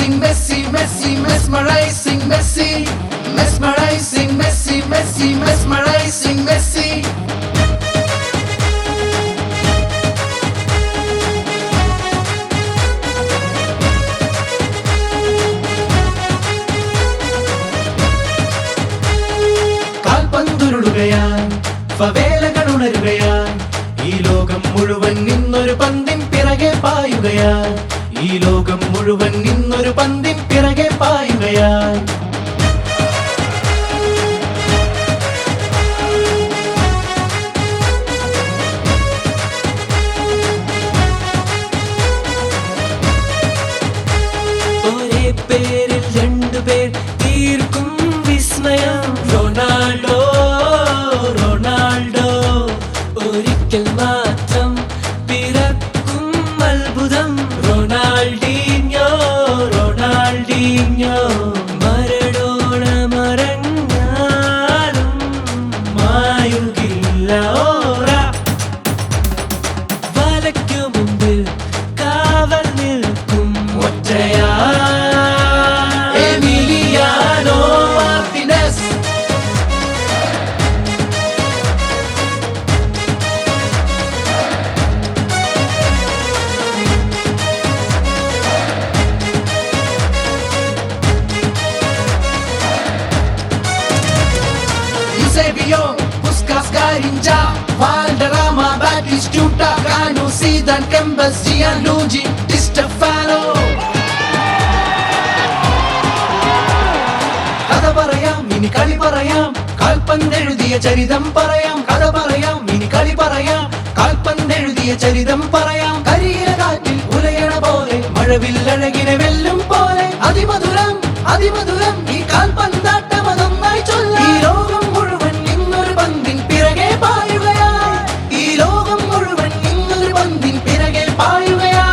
mesmerizing Messi, Messi, mesmerizing Messi, mesmerizing Messi, Messi, mesmerizing Messi. കാൽപന്തുരുളുകയായി ഫവേലകൾ ഉണരുകയായി ഈ ലോകം മുഴുവൻ നിന്നൊരു പന്തിൻ പിറകെ പായുകയായി ഈ ലോകം മുഴുവൻ നിന്നൊരു പന്തിൻ പിറകെ പായുകയായി ഒരേ പേരിൽ രണ്ടുപേർ തീർക്കും വിസ്മയം റൊണാൾഡോ റൊണാൾഡോ ഒരിക്കൽ മാത്രം പിറക്കും അത്ഭുതം റൊണാൾഡീഞ്ഞോ റൊണാൾഡീഞ്ഞോ മരണോണ മറഞ്ഞാലും മായുകില്ല ഓറ വലയ്ക്കു മുമ്പിൽ കാവൽ നിൽക്കും ഒറ്റയാ Emiliano Martinez. Eusebio, Puskas, Garincha, Valderrama, Batistuta, Cano, Zidane, Kempes, Gianluigi, Di Stefano. കഥ പറയാം ഇനി കളി പറയാം കാൽപന്തെഴുതിയ ചരിതം പറയാം കഥ പറയാം ഇനി കളി പറയാം കാൽപന്തെഴുതിയ ചരിതം പറയാം കരിയില കാറ്റിൽ ഉലയണ പോലെ മഴവില്ലഴകിനെ വെല്ലും പോലെ അതിമധുരം അതിമധുരം ഈ കാൽപന്താട്ടം അതൊന്നായി ചൊല്ലാം. ഈ ലോകം മുഴുവൻ ഇന്നൊരു പന്തിൻ പിറകെ പായുകയായി ഈ ലോകം മുഴുവൻ ഇന്നൊരു പന്തിൻ പിറകെ പായുകയായി.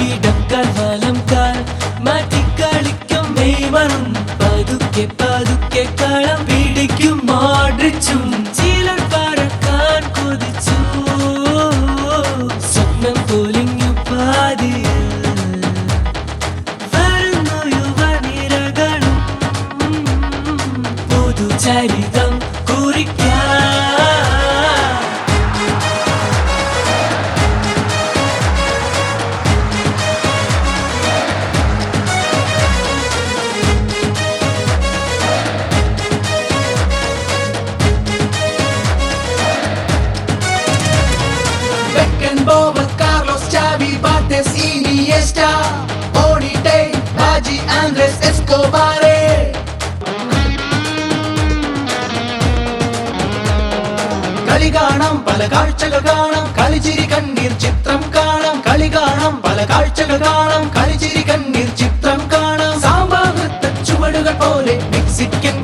ഇടക്കാൽ വലംകാൽ മാറ്റിക്കളിക്കും നെയ്മറും പതുക്കെ പതുക്കെ കളം പിടിക്കും മോഡ്രിച്ചും ചിലർ പറക്കാൻ കൊതിച്ചു സ്വപ്നം പൊലിഞ്ഞു പാതിയിൽ വരുന്നു യുവനിരകളും പുതുചരിതം കുറിക്കാൻ. Beckenbauer, Carlos, Xavi, Bartes, Iniesta, Bonite, Baji, Andres, Escobar. കളി കാണാം പല കാഴ്ചകൾ കാണാം കളിച്ചിരി കണ്ണീർ ചിത്രം കാണാം കളി കാണാം പല കാഴ്ചകൾ കാണാം കളിച്ചിരി കണ്ണീർ ചിത്രം കാണാം സാമ്പാ നൃത്ത ചുവടുകൾ പോലെ മെക്സിക്കൻ